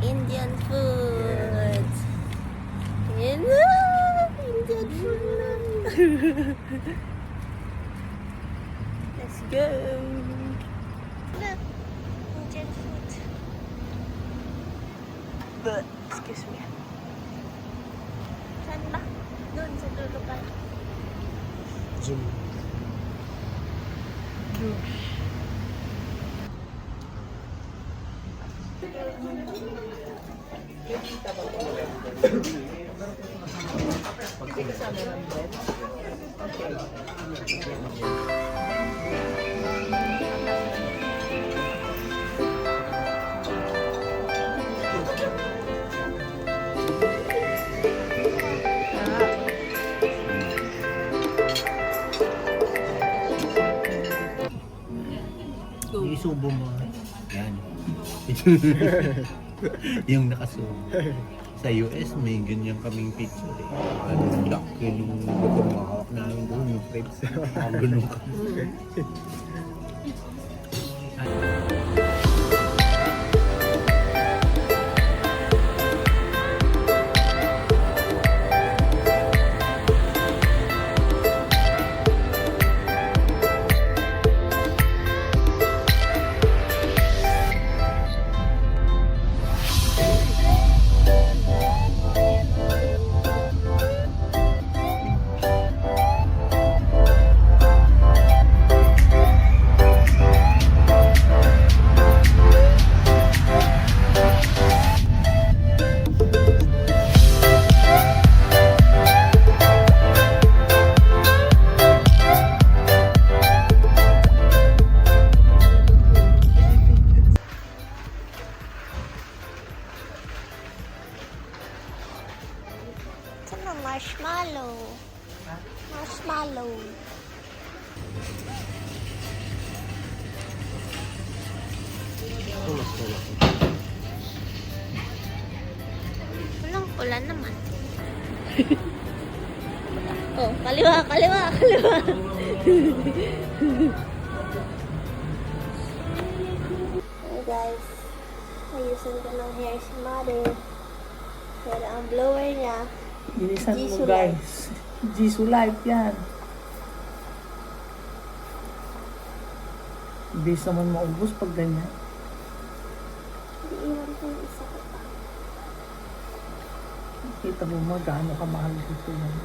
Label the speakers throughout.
Speaker 1: Indian food. Indian food. Let's go. Look, Indian food. But, excuse me. Saan ba? Doon sa dulo pa.
Speaker 2: Zoom.
Speaker 3: Isubo mo. Yan. Yung nakasubo. Sa US, may ganyan kaming picture eh. Ang laki nung mahawak namin doon, yung crepes. Ganun ka.
Speaker 1: Marshmallow. Marshmallow. Walang pula naman. Oh, kaliwa, kaliwa, kaliwa. Hey guys, ayusin ko ng hair si mother. Pero ang blower niya,
Speaker 2: Bilisan mo guys.
Speaker 4: Jisoo Life yan. Bis naman maubos pag ganyan.
Speaker 1: Hindi iwan ko yung isa ko pa.
Speaker 4: Kita mo gaano kamahal dito yan.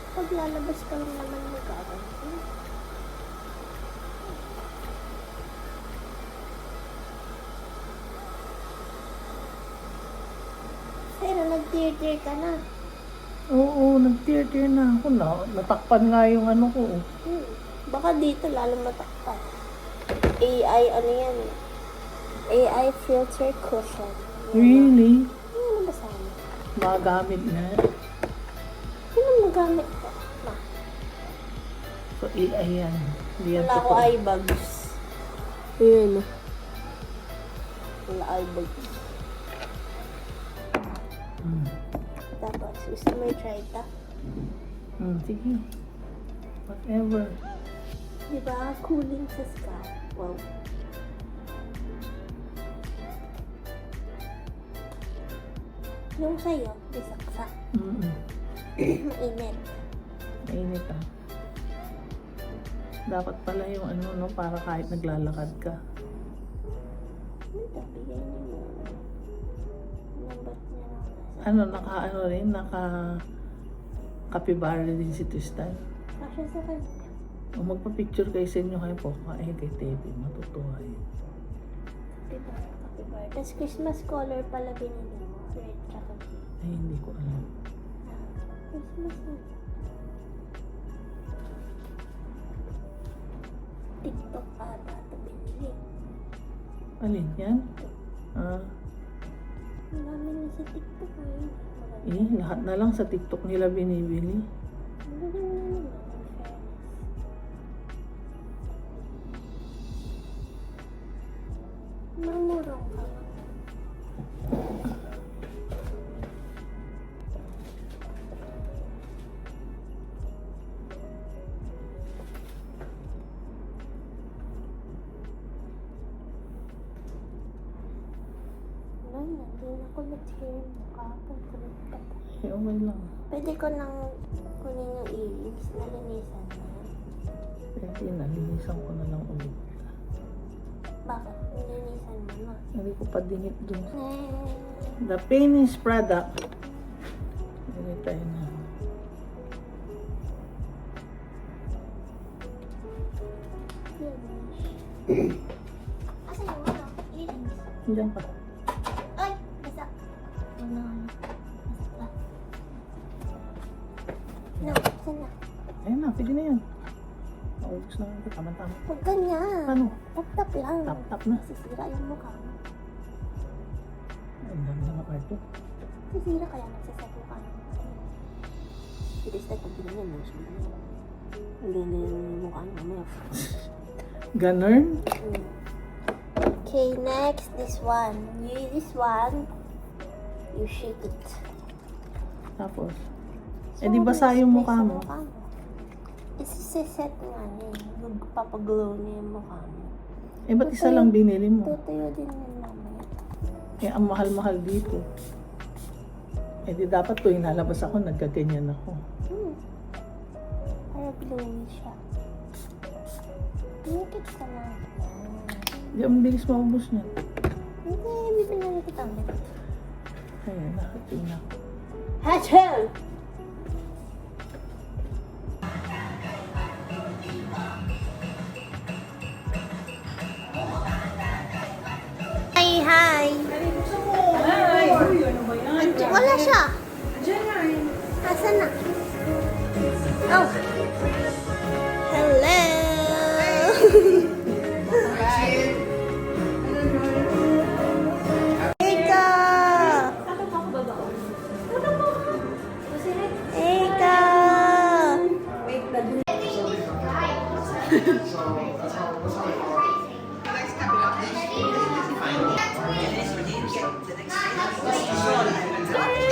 Speaker 1: Pag lalabas ka lang naman mag-awan. Pero nag-tear ka na.
Speaker 4: Oo, nag-tear na ako na. Natakpan nga yung ano ko.
Speaker 1: Baka dito lalo matakpan. AI ano yan eh. AI filter cushion.
Speaker 4: Really?
Speaker 1: Ano ba sana?
Speaker 4: Magamit na.
Speaker 1: Sino magamit ko? Ma.
Speaker 4: So, AI yan. Hindi yan
Speaker 1: Wala ako
Speaker 4: totoo.
Speaker 1: eye bags. Ayan. Wala eye bags. Tapos, gusto mo i-try ito?
Speaker 4: Sige. Whatever.
Speaker 1: Diba? Cooling sa scalp. Wow. Yung sa'yo, bisaksak. Init.
Speaker 4: Mainit ah. Dapat pala yung ano, no, para kahit naglalakad ka.
Speaker 1: Ito, bigay niyo mo. Number niya lang.
Speaker 4: Ano, ano rin, kapibara din si Tristan.
Speaker 1: Kasya sa kanya.
Speaker 4: O magpa-picture kayo sa inyo kayo po, kay TV, matutuwa yun.
Speaker 1: Kapibar, kapibar. Tapos Christmas color pala binili mo. Red tsaka blue.
Speaker 4: Ay, hindi ko alam.
Speaker 1: Christmas na. TikTok ata ito binili.
Speaker 4: Alin yan?
Speaker 1: Ang dami na sa TikTok ngayon.
Speaker 4: Lahat na lang sa TikTok nila binibili.
Speaker 1: Ang ganda na naman, in fairness. Marumurong ka. Wala na, hindi na kulit hair mo. Kapag kulit ka pa.
Speaker 4: Okay lang.
Speaker 1: Pwede ko nang kunin yung earrings. Nalinisan na.
Speaker 4: Pwede, nalinisan ko na lang ulit.
Speaker 1: Bakit? Nalinisan mo na.
Speaker 4: Hindi ko pa dinit dun.
Speaker 1: Eh,
Speaker 4: The Finish product. Hindi tayo na.
Speaker 1: Asan yung ano? Earrings?
Speaker 4: Diyan pa.
Speaker 1: Ay! Basa. Ano? Basa. No, saan na?
Speaker 4: Ayun na, pwede na yan. Naubos na ito, tama-tama.
Speaker 1: Huwag ganyan.
Speaker 4: Ano?
Speaker 1: Tap-tap lang.
Speaker 4: Tap-tap na.
Speaker 1: Sisira yung mukha mo.
Speaker 4: Ang dami na makarto.
Speaker 1: Sisira kaya nagsaset mukha mo. Bilis na pag ginanyan mo. Ang ganyan yung mukha mo. Mamaya.
Speaker 4: Ganun?
Speaker 1: Okay, next, this one. This one, you shake it.
Speaker 4: Tapos, di basa yung mukha mo.
Speaker 1: Isiset nga niya. Magpapaglow niya yung mukha mo.
Speaker 4: Ba't isa lang binili mo?
Speaker 1: Tutuyo din yun mamaya.
Speaker 4: Ang mahal-mahal dito. Di dapat to, inalabas ako, nagkaganyan ako.
Speaker 1: Para glowy siya. Make it ka lang.
Speaker 4: Di, ang bilis maubos niya.
Speaker 1: Hindi, bibili na kita ulit.
Speaker 4: Ayan, nakating ako.
Speaker 1: Hachel! Hi, hi! Wala siya. Asan na? Oh. Hello. Eka. Eka.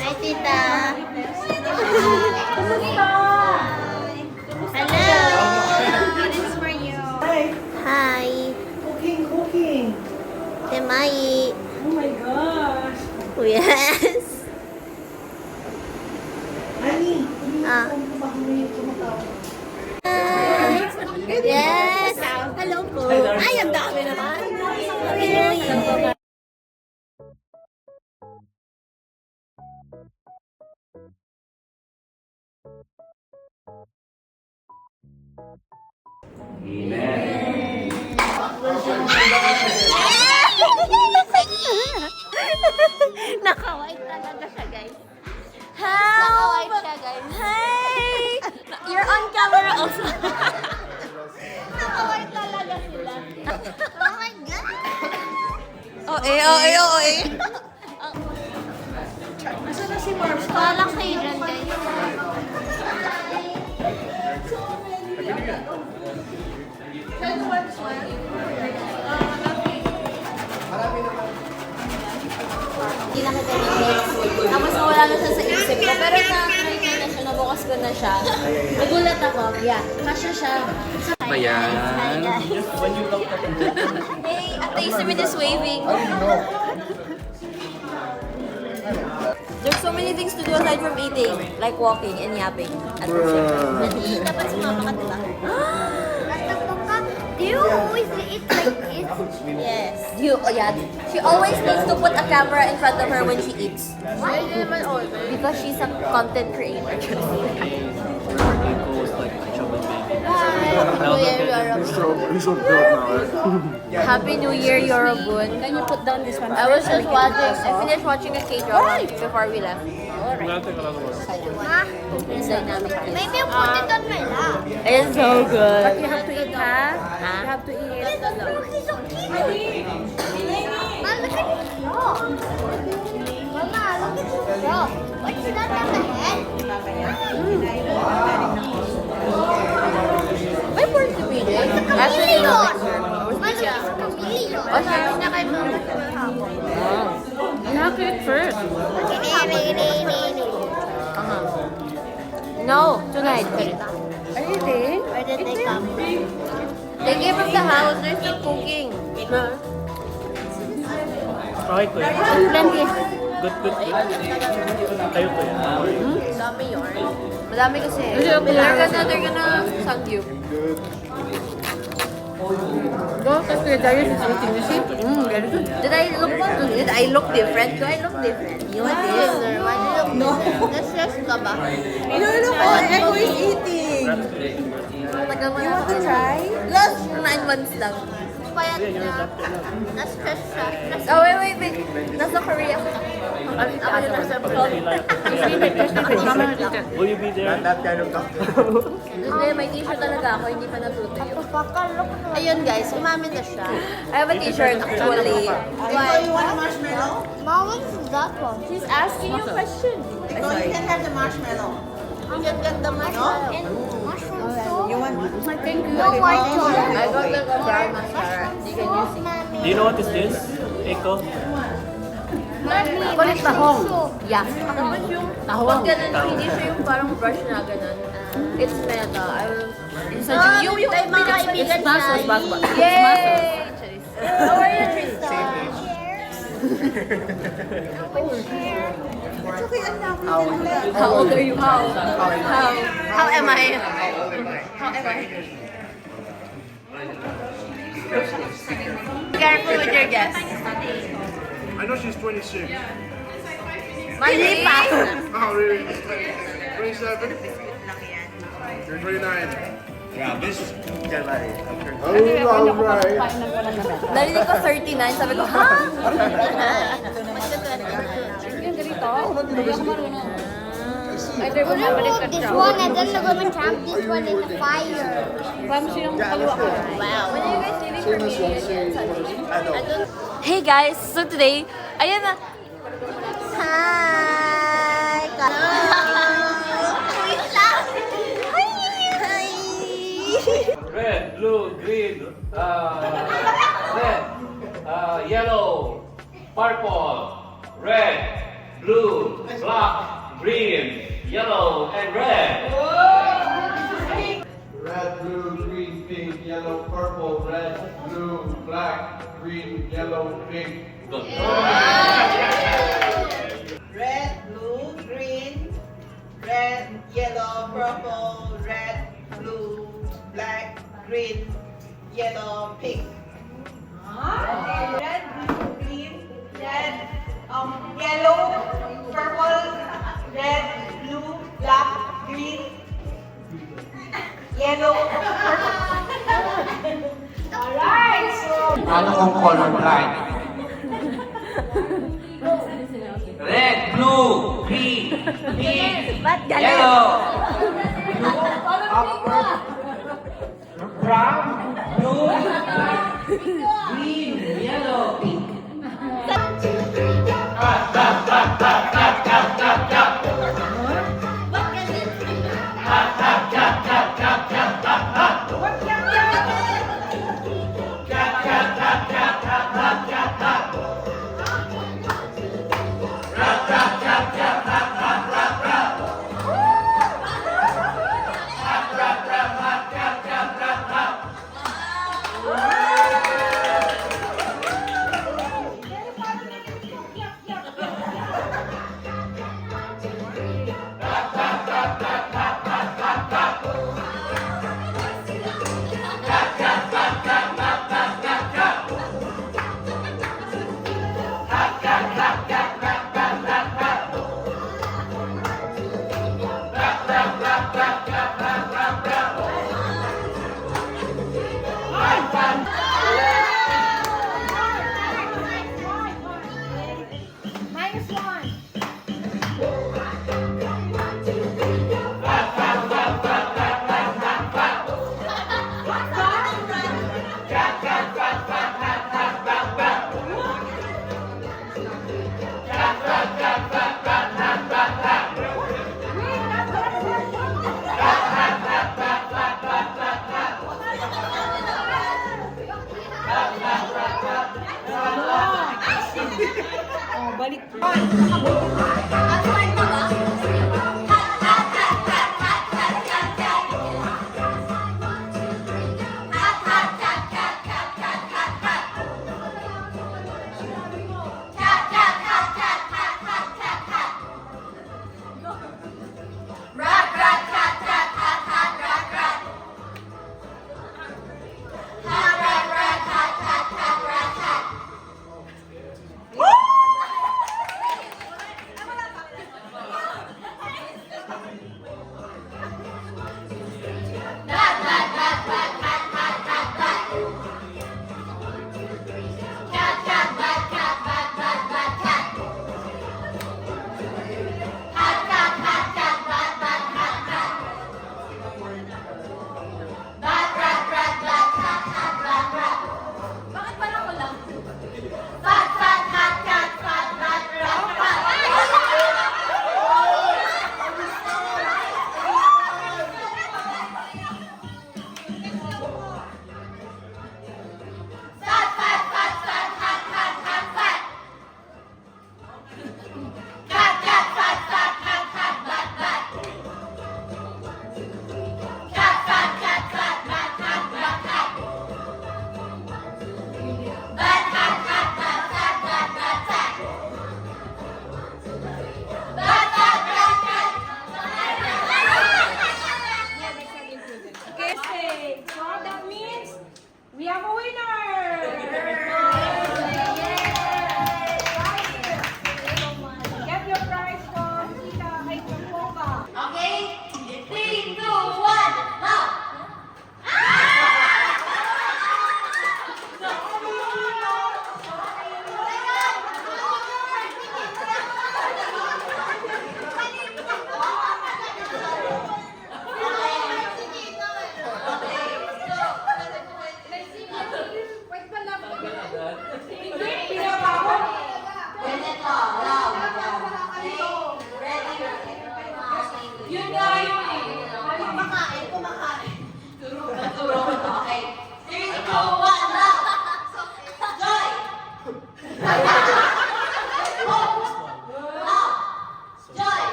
Speaker 1: Hi, tita. Kumusta? yes. Ah. Yes. Hello po. Ay, ang dami naman. Okay. Naka-white talaga siya, guys. Naka-white siya, guys. Hi! You're on camera also. Naka-white talaga sila. Oh my God! OA.
Speaker 4: Asa na si Mars?
Speaker 1: Wala kayo dyan, guys. Hindi na kita tapos wala na siya sa isip ko. Pero na-try ko na siya, nabukas ko na siya. Nagulat ako. Yeah, kasya siya.
Speaker 3: Ayan.
Speaker 1: Hi, guys. Hey, Ate Isabel is waving. There's so many things to do aside from eating, like walking and yapping. At nag-eat naman si Mama ka, diba?
Speaker 5: Do you always eat like this?
Speaker 1: Yes. Yeah. She always needs to put a camera in front of her when she eats.
Speaker 5: Why naman always?
Speaker 1: Because she's a content creator.
Speaker 2: He's so built now, right?
Speaker 1: Happy New Year, Yorobun.
Speaker 4: Can you put down this one?
Speaker 1: I was just watching, I finished watching a K-drama before we left.
Speaker 5: Ma,
Speaker 1: It's dynamic.
Speaker 5: maybe you put it on my lap.
Speaker 1: It's so good.
Speaker 4: You have to eat, ha? You have to eat.
Speaker 5: He's so cute. Ma, look at his jaw. Mama, look at his jaw. What's that on the head?
Speaker 1: May pork to be there. Actually, no.
Speaker 5: Ma, look at his chameleon.
Speaker 1: Oh, sabi na kay Mama.
Speaker 4: You have to eat first.
Speaker 1: No, tonight.
Speaker 4: Are you eating?
Speaker 5: Where did they come from?
Speaker 1: They came from the house. They're still cooking.
Speaker 2: Okay, kuya.
Speaker 1: Plenty.
Speaker 2: Good. Kayo, kuya.
Speaker 1: Dami yun. Madami kasi.
Speaker 4: They're
Speaker 1: gonna send you.
Speaker 4: Go, because Kuya Darius is eating. You see? Very good.
Speaker 1: Did I look different? Do I look different? You want this?
Speaker 5: Why do you look no. That's just kaba.
Speaker 1: Echo is eating. You want to try? Last 9 months lang.
Speaker 5: Payat na. Na-stress siya.
Speaker 1: Oh, wait. Nasa Korea. Ako yung nasa abroad.
Speaker 4: Mama will eat it.
Speaker 2: Will you be there?
Speaker 1: Hindi, may t-shirt talaga ako. Hindi pa natutuyo. Ayun guys, umamin na siya. I have a t-shirt actually. Why?
Speaker 5: Mom, what's that one?
Speaker 1: She's asking you a question.
Speaker 5: You can get the marshmallow.
Speaker 1: And
Speaker 5: Mushroom soup?
Speaker 4: Thank you.
Speaker 5: No white chocolate.
Speaker 1: I got the brown mascara. You can use it.
Speaker 2: Do you know what is this? Echo?
Speaker 1: Call it tahong.
Speaker 5: Soup.
Speaker 1: Yeah. Tapos yung tahong. Pag ganun, hindi siya yung parang brush na ganun. It's meta. I will... Yung
Speaker 5: pinakaibigan
Speaker 4: It's muscles,
Speaker 5: niya.
Speaker 4: back.
Speaker 1: Yay! How are you, Tristan? How old are you? How am I? How am I? Careful with your guess.
Speaker 2: I know she's 26.
Speaker 1: Mali pa.
Speaker 2: Oh, really? 27? You're 29. Yeah, this is January. Alright.
Speaker 1: Narinig ko 39, sabi ko, ha?
Speaker 5: We're gonna put this one and then we're gonna trap this one in the fire.
Speaker 1: Wow. When are you guys leaving for reunion? Sunday? Hey guys, so today, ayan na. Hi!
Speaker 6: Red, blue, green, red, yellow, purple, red, blue, black, green, yellow, and red.
Speaker 7: Red, blue, green, pink, yellow, purple, red, blue, black, green, yellow, pink.
Speaker 6: Good. Ano kung colorblind? Red, blue, green, pink,
Speaker 1: Ba't galit?
Speaker 6: yellow. Brown, blue, green, yellow, pink.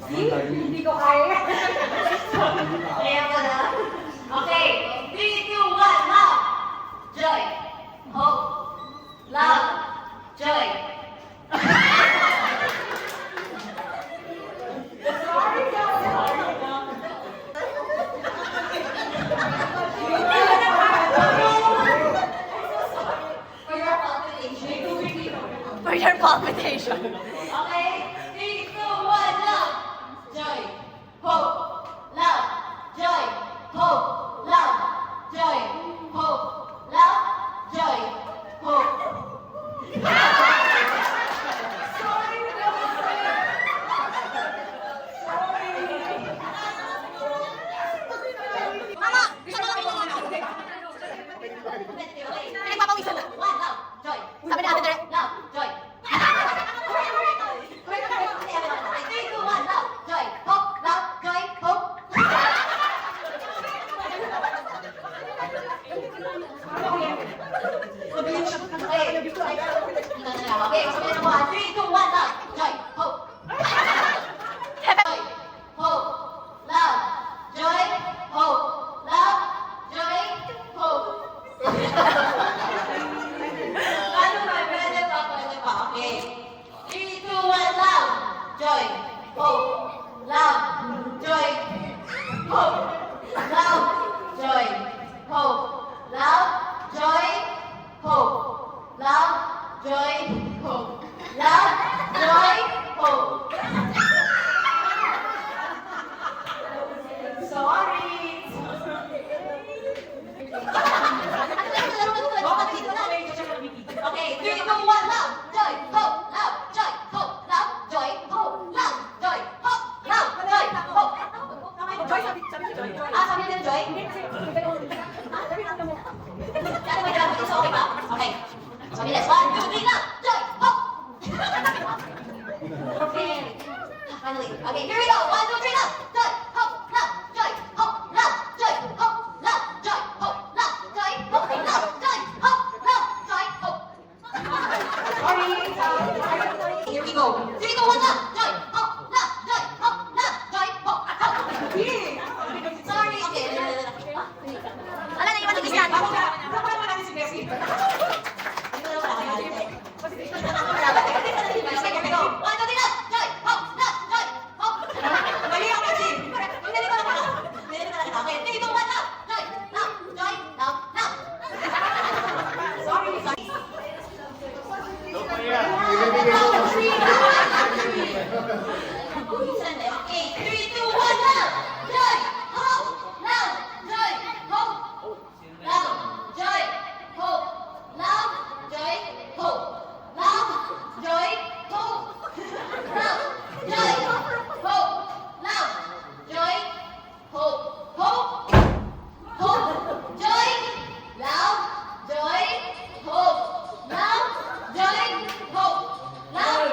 Speaker 5: Hindi ko kaya. Kaya ko na. Okay. 3, 2, 1, love. Joy. Hope. Love. Joy. For your palpitation. Okay? 3, 2, 1, love. Joy. Hope. Love. Joy. Hope. Love. Joy. Hope. Love. Joy. Hope. Mama! Pinagpapawisan na. One, love, joy. Sabi ni Ate Tere, love, joy. 3, 2, 1, love, joy. Hope, love, joy, hope. Okay, sabi na 3, 2, 1, love, joy, hope. Joy, hope, love, joy, hope, love, joy, hope. Ano ba? Pwede pa, pwede pa. Okay. 3, 2, 1, love, joy, hope, love, joy, hope, love, joy, hope, love, joy, hope, love, joy, hope, love, joy, hope. Sorry. Okay, 3, 2, 1, love, joy, hope, love, joy, hope, love, joy, hope, love, joy, hope, love, joy, hope. Joy, sabi ni Joy. Ah, sabi ni Joy? Kaya may gagawin sa okay ba? Okay. So, bilis. 1, 2, 3, love, joy, hope. Okay. Finally. Okay, here we go. 1, 2, 3, love, joy, hope, love, joy, hope, love, joy, hope, love, joy, hope, love, joy, hope, love, joy, hope, love, joy, hope. Sorry. Here we go. 3, 2, 1, love, joy, hope, love, joy, hope, love, joy, hope, hope. Sorry. Okay. Wala na iwan si Christian. Kapag mo natin si Bessie. Ito na wala kaya. Okay, here we go. 1, 2, 3, love, joy, hope, love, joy, hope. Mali ako kasi. Hindi ko na pala. Hindi ko na kita. Okay, 3, 2, 1, love, joy, love, joy, love, love. Sorry. Okay, 3, 2, 1, love, joy, hope, love, joy, hope, love, joy, hope, love, joy, hope, love, joy, hope, love, joy, hope, love, joy, hope, hope, hope, joy, love, joy, hope, love, joy, hope, love.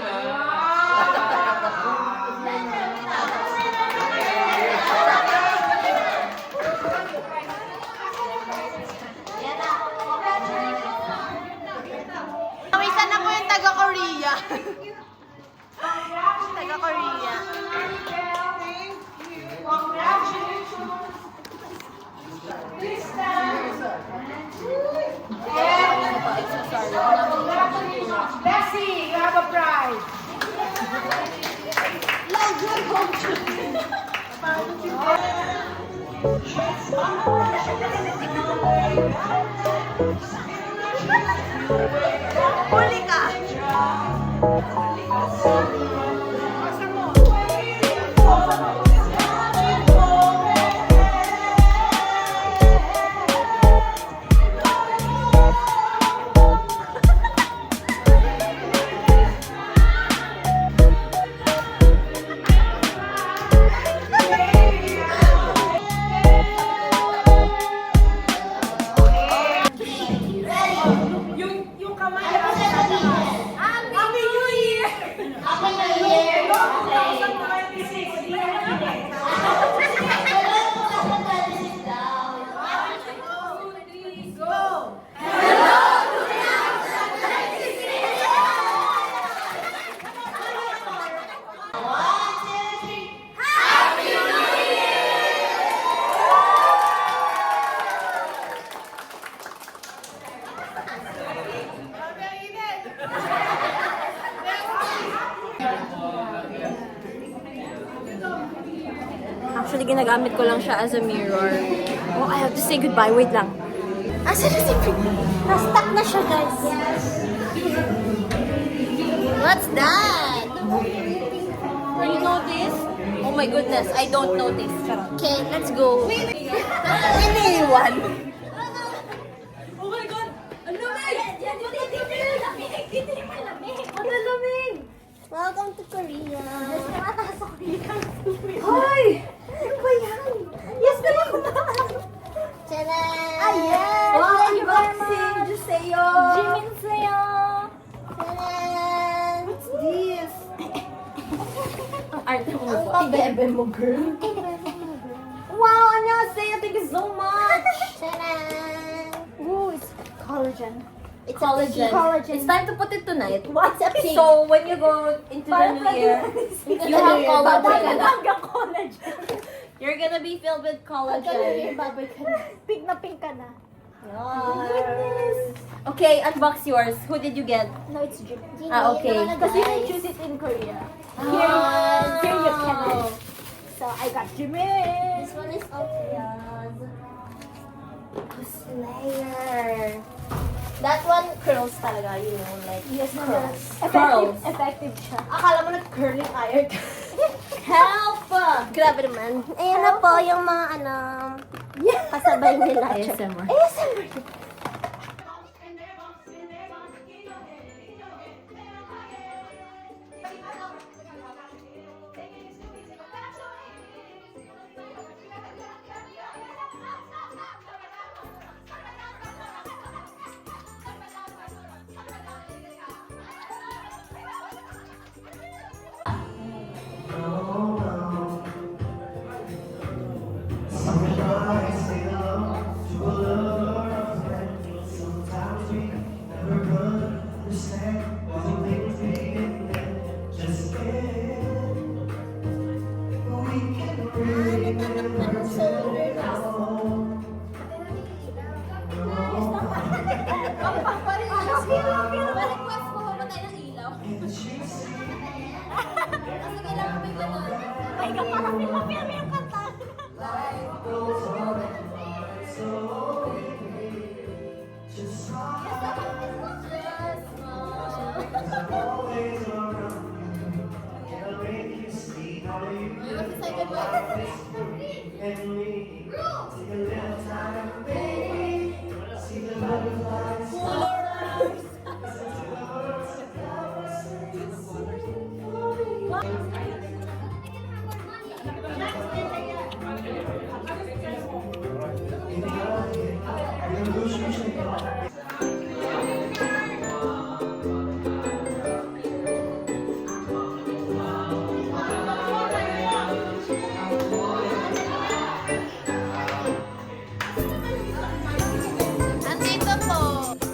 Speaker 5: Yan na.
Speaker 1: Pawisan na po yung taga-Korea. Taga-Korea.
Speaker 5: Bessie, you have a prize. Love your culture.
Speaker 1: Huli ka.
Speaker 5: Happy New Year!
Speaker 1: Actually, ginagamit ko lang siya as a mirror. Oh, I have to say goodbye. Wait lang. Asa na si Prince? Na-stuck na siya, guys. What's that? You notice? Oh my goodness, I don't notice. Okay, let's go. Iniiwan. Oh my God! Ang lamig! Ang lamig! Welcome to Korea. Hoy! Ano ba yan? Yes naman ko na! Tcharan! Ayan! Wow, unboxing! Juseyo! Jimin Seyo! Tcharan! What's this? Ang arte mo ba? Ibebe mo, girl. Wow, annyeonghaseyo! Thank you so much! Tcharan!
Speaker 8: Ooh, it's collagen.
Speaker 1: It's collagen.
Speaker 8: Collagen.
Speaker 1: It's time to put it tonight.
Speaker 8: What's a pink?
Speaker 1: So, when you go into the new year, you have collagen.
Speaker 8: collagen.
Speaker 1: You're gonna be filled with collagen.
Speaker 8: Pink na pink ka na.
Speaker 1: Yes. Okay, unbox yours. Who did you get?
Speaker 8: No, it's Jim.
Speaker 1: Ah, okay.
Speaker 8: Because you can choose it in Korea.
Speaker 1: Ah.
Speaker 8: Here you can. So I got Jimin.
Speaker 1: This one is Opia's. Slayer. That one curls talaga, you know, like
Speaker 8: Yes,
Speaker 1: curls.
Speaker 8: effective, effective siya. Akala mo nag-curling iron.
Speaker 1: Help!
Speaker 8: Grabe naman. Ayan na po yung mga kasabay nila.
Speaker 1: ASMR.
Speaker 8: ASMR.
Speaker 1: Pa-request mo ba tayo ng ilaw? Kasi kailangan may gano'n.
Speaker 8: Ay, parang film yung kanta.
Speaker 1: Andito po.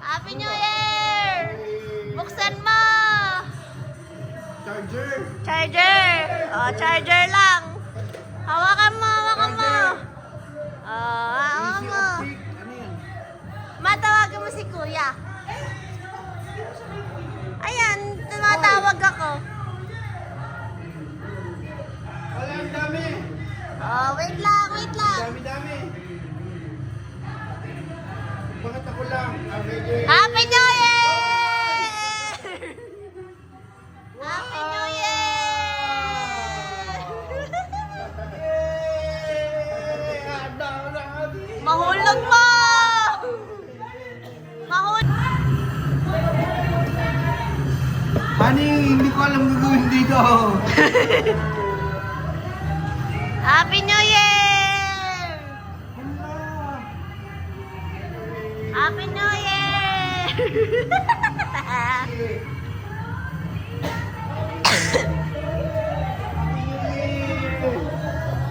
Speaker 8: Happy New Year! Buksan mo! Charger! Oh, charger lang. Hawakan mo, hawakan mo. Oh, hawakan mo. Matawagan mo si Kuya. Ayan, tumatawag ako.
Speaker 7: Walang dami.
Speaker 8: Oh, wait lang, wait lang.
Speaker 7: Dami. Bakit ako lang?
Speaker 8: Happy New Year! Happy New Year! Mahulog mo! Mahulog!
Speaker 3: Honey, hindi ko alam gagawin dito.
Speaker 8: Happy New Year! Happy New Year!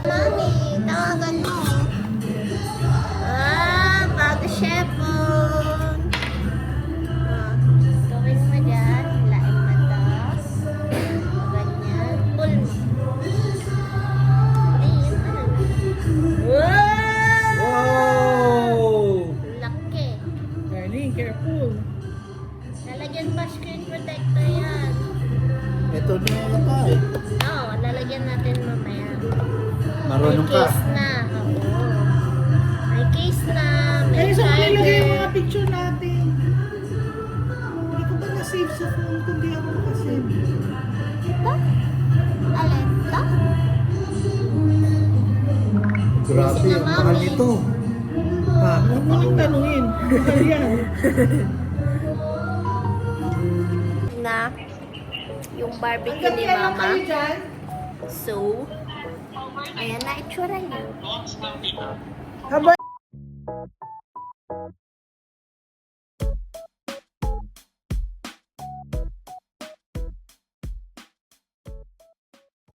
Speaker 8: Mami, tawagan mo. Bago syepon. Gawin mo dyan. Hilain mo to. Ganyan. Pull mo. Ayun, ano.
Speaker 3: Wow!
Speaker 8: Laki.
Speaker 4: Darling, careful.
Speaker 8: Lalagyan pa screen protector yan.
Speaker 3: Ito na yung ata eh.
Speaker 8: Oo, lalagyan natin mamaya.
Speaker 3: Marunong
Speaker 8: May
Speaker 3: ka.
Speaker 8: case na. Oo. May case na. May
Speaker 4: Ay, saan ko ilagay yung mga
Speaker 8: charger.
Speaker 4: picture natin? Hindi ko ba na-save sa phone ko? Hindi ako nakasave.
Speaker 8: Ito? Alin? Ito?
Speaker 3: Grabe,
Speaker 8: Sina
Speaker 3: ang mahal
Speaker 8: Mami.
Speaker 3: nito. Ha?
Speaker 4: Huwag mo nang tanungin. Mahal yan.
Speaker 8: Na yung barbecue ni Mama. So, ayan na itsura niyo.
Speaker 4: Habang